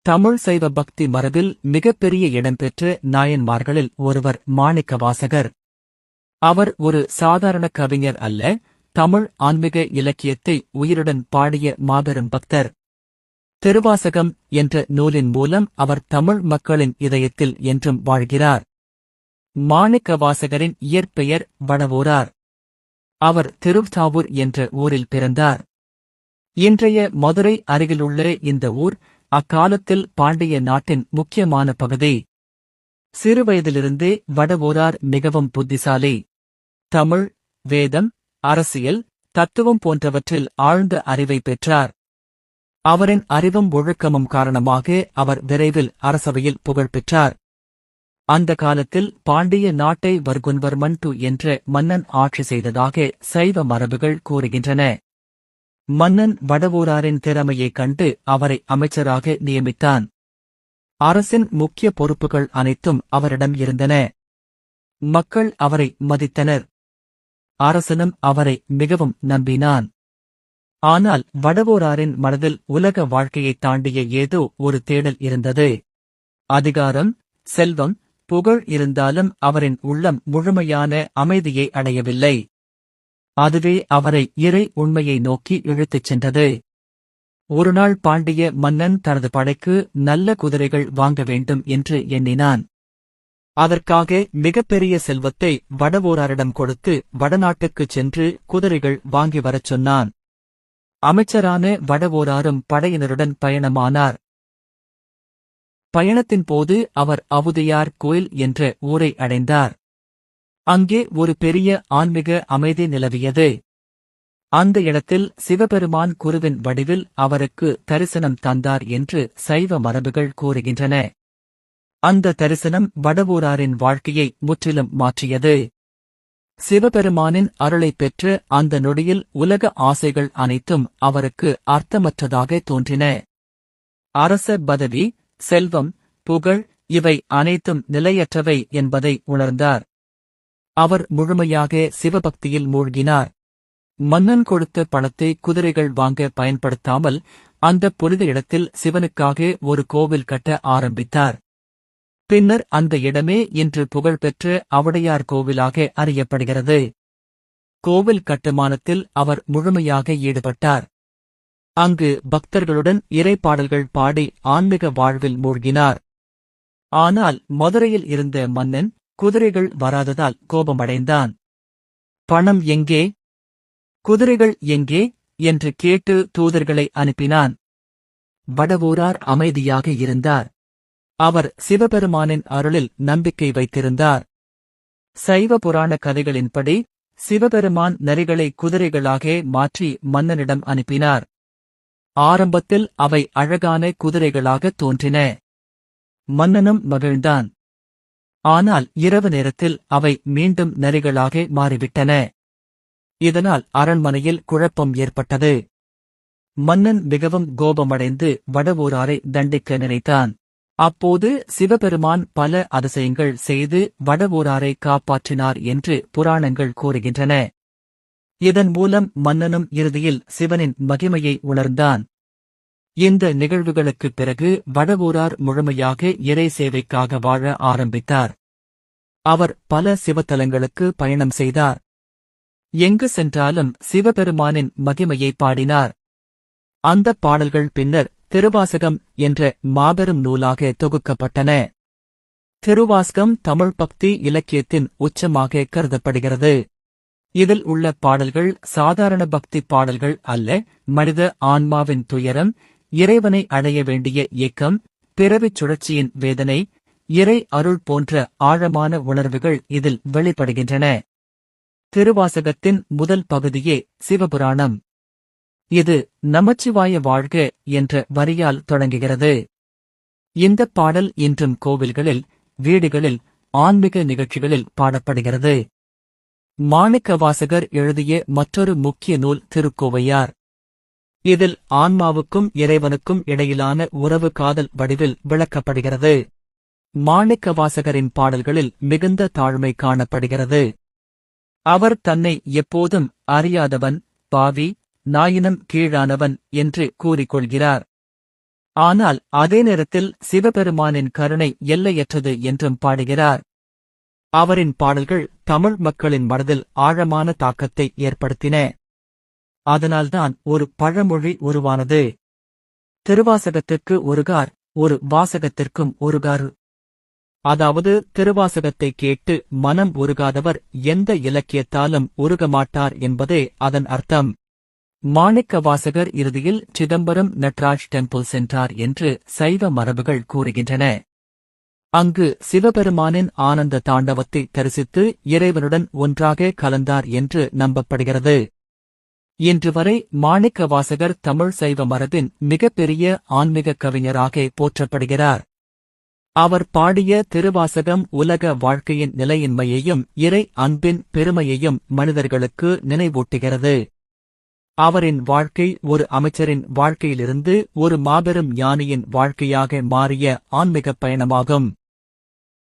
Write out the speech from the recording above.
தமிழ் சைவ பக்தி மரபில் மிகப்பெரிய இடம்பெற்ற நாயன்மார்களில் ஒருவர் மாணிக்கவாசகர். அவர் ஒரு சாதாரண கவிஞர் அல்ல, தமிழ் ஆன்மீக இலக்கியத்தை உயிருடன் பாடிய மாபெரும் பக்தர். திருவாசகம் என்ற நூலின் மூலம் அவர் தமிழ் மக்களின் இதயத்தில் என்றும் வாழ்கிறார். மாணிக்கவாசகரின் இயற்பெயர் வடவூரார். அவர் திருத்தாவூர் என்ற ஊரில் பிறந்தார். இன்றைய மதுரை அருகிலுள்ள இந்த ஊர் அக்காலத்தில் பாண்டிய நாட்டின் முக்கியமான பகுதி. சிறுவயதிலிருந்தே வடவூரார் மிகவும் புத்திசாலி. தமிழ், வேதம், அரசியல், தத்துவம் போன்றவற்றில் ஆழ்ந்த அறிவை பெற்றார். அவரின் அறிவும் ஒழுக்கமும் காரணமாக அவர் விரைவில் அரசவையில் புகழ் பெற்றார். அந்த காலத்தில் பாண்டிய நாட்டை வர்குன்வர்மன் II என்ற மன்னன் ஆட்சி செய்ததாக சைவ மரபுகள் கூறுகின்றன. மன்னன் வடவூராரின் திறமையைக் கண்டு அவரை அமைச்சராக நியமித்தான். அரசின் முக்கிய பொறுப்புகள் அனைத்தும் அவரிடம் இருந்தன. மக்கள் அவரை மதித்தனர். அரசனும் அவரை மிகவும் நம்பினான். ஆனால் வடவூராரின் மனதில் உலக வாழ்க்கையைத் தாண்டிய ஏதோ ஒரு தேடல் இருந்தது. அதிகாரம், செல்வம், புகழ் இருந்தாலும் அவரின் உள்ளம் முழுமையான அமைதியை அடையவில்லை. அதுவே அவரை இறை உண்மையை நோக்கி இழுத்துச் சென்றது. ஒருநாள் பாண்டிய மன்னன் தனது படைக்கு நல்ல குதிரைகள் வாங்க வேண்டும் என்று எண்ணினான். அதற்காக மிகப்பெரிய செல்வத்தை வடவூராரிடம் கொடுத்து வடநாட்டுக்குச் சென்று குதிரைகள் வாங்கி வரச் சொன்னான். அமைச்சரான வடவூராரும் படையினருடன் பயணமானார். பயணத்தின் போது அவர் அவுதியார் கோயில் என்ற ஊரை அடைந்தார். அங்கே ஒரு பெரிய ஆன்மீக அமைதி நிலவியது. அந்த இடத்தில் சிவபெருமான் குருவின் வடிவில் அவருக்கு தரிசனம் தந்தார் என்று சைவ மரபுகள் கூறுகின்றன. அந்த தரிசனம் வடவூராரின் வாழ்க்கையை முற்றிலும் மாற்றியது. சிவபெருமானின் அருளைப் பெற்ற அந்த நொடியில் உலக ஆசைகள் அனைத்தும் அவருக்கு அர்த்தமற்றதாக தோன்றின. அரச பதவி, செல்வம், புகழ் இவை அனைத்தும் நிலையற்றவை என்பதை உணர்ந்தார். அவர் முழுமையாக சிவபக்தியில் மூழ்கினார். மன்னன் கொடுத்த பணத்தை குதிரைகள் வாங்க பயன்படுத்தாமல் அந்த புனித இடத்தில் சிவனுக்காக ஒரு கோவில் கட்ட ஆரம்பித்தார். பின்னர் அந்த இடமே இன்று புகழ்பெற்ற அவுடையார் கோவிலாக அறியப்படுகிறது. கோவில் கட்டுமானத்தில் அவர் முழுமையாக ஈடுபட்டார். அங்கு பக்தர்களுடன் இறைப்பாடல்கள் பாடி ஆன்மீக வாழ்வில் மூழ்கினார். ஆனால் மதுரையில் இருந்த மன்னன் குதிரைகள் வராததால் கோபமடைந்தான். பணம் எங்கே, குதிரைகள் எங்கே என்று கேட்டு தூதர்களை அனுப்பினான். வடவூரார் அமைதியாக இருந்தார். அவர் சிவபெருமானின் அருளில் நம்பிக்கை வைத்திருந்தார். சைவ புராண கதைகளின்படி சிவபெருமான் நரிகளை குதிரைகளாக மாற்றி மன்னனிடம் அனுப்பினார். ஆரம்பத்தில் அவை அழகான குதிரைகளாக தோன்றின. மன்னனும் மகிழ்ந்தான். ஆனால் இரவு நேரத்தில் அவை மீண்டும் நரிகளாக மாறிவிட்டன. இதனால் அரண்மனையில் குழப்பம் ஏற்பட்டது. மன்னன் மிகவும் கோபமடைந்து வடவூராரை தண்டிக்க நினைத்தான். அப்போது சிவபெருமான் பல அதிசயங்கள் செய்து வடவூராரை காப்பாற்றினார் என்று புராணங்கள் கூறுகின்றன. இதன் மூலம் மன்னனும் இறுதியில் சிவனின் மகிமையை உணர்ந்தான். இந்த நிகழ்வுகளுக்குப் பிறகு வடவூரார் முழுமையாக இறை சேவைக்காக வாழ ஆரம்பித்தார். அவர் பல சிவத்தலங்களுக்கு பயணம் செய்தார். எங்கு சென்றாலும் சிவபெருமானின் மகிமையை பாடினார். அந்தப் பாடல்கள் பின்னர் திருவாசகம் என்ற மாபெரும் நூலாக தொகுக்கப்பட்டன. திருவாசகம் தமிழ் பக்தி இலக்கியத்தின் உச்சமாக கருதப்படுகிறது. இதில் உள்ள பாடல்கள் சாதாரண பக்தி பாடல்கள் அல்ல, மனித ஆன்மாவின் துயரம், இறைவனை அடைய வேண்டிய ஏக்கம், பிறவிச் சுழற்சியின் வேதனை, இறை அருள் போன்ற ஆழமான உணர்வுகள் இதில் வெளிப்படுகின்றன. திருவாசகத்தின் முதல் பகுதியே சிவபுராணம். இது நமச்சிவாய வாழ்க என்ற வரியால் தொடங்குகிறது. இந்தப் பாடல் இன்றும் கோவில்களில், வீடுகளில், ஆன்மீக நிகழ்ச்சிகளில் பாடப்படுகிறது. மாணிக்கவாசகர் எழுதிய மற்றொரு முக்கிய நூல் திருக்கோவையார். இதில் ஆன்மாவுக்கும் இறைவனுக்கும் இடையிலான உறவு காதல் வடிவில் விளக்கப்படுகிறது. மாணிக்கவாசகரின் பாடல்களில் மிகுந்த தாழ்மை காணப்படுகிறது. அவர் தன்னை எப்போதும் அறியாதவன், பாவி, நாயினம் கீழானவன் என்று கூறிக்கொள்கிறார். ஆனால் அதே நேரத்தில் சிவபெருமானின் கருணை எல்லையற்றது என்றும் பாடுகிறார். அவரின் பாடல்கள் தமிழ் மக்களின் மனதில் ஆழமான தாக்கத்தை ஏற்படுத்தின. அதனால்தான் ஒரு பழமொழி உருவானது. திருவாசகத்திற்கு ஒரு கார், ஒரு வாசகத்திற்கும் ஒரு கார். அதாவது திருவாசகத்தை கேட்டு மனம் உருகாதவர் எந்த இலக்கியத்தாலும் உருகமாட்டார் என்பதே அதன் அர்த்தம். மாணிக்க வாசகர் இறுதியில் சிதம்பரம் நட்ராஜ் டெம்பிள் சென்றார் என்று சைவ மரபுகள் கூறுகின்றன. அங்கு சிவபெருமானின் ஆனந்த தாண்டவத்தை தரிசித்து இறைவனுடன் ஒன்றாக கலந்தார் என்று நம்பப்படுகிறது. இன்று வரை மாணிக்க வாசகர் தமிழ் சைவ மரபின் மிகப்பெரிய ஆன்மீக கவிஞராக போற்றப்படுகிறார். அவர் பாடிய திருவாசகம் உலக வாழ்க்கையின் நிலையின்மையையும் இறை அன்பின் பெருமையையும் மனிதர்களுக்கு நினைவூட்டுகிறது. அவரின் வாழ்க்கை ஒரு அமைச்சரின் வாழ்க்கையிலிருந்து ஒரு மாபெரும் ஞானியின் வாழ்க்கையாக மாறிய ஆன்மீகப் பயணமாகும்.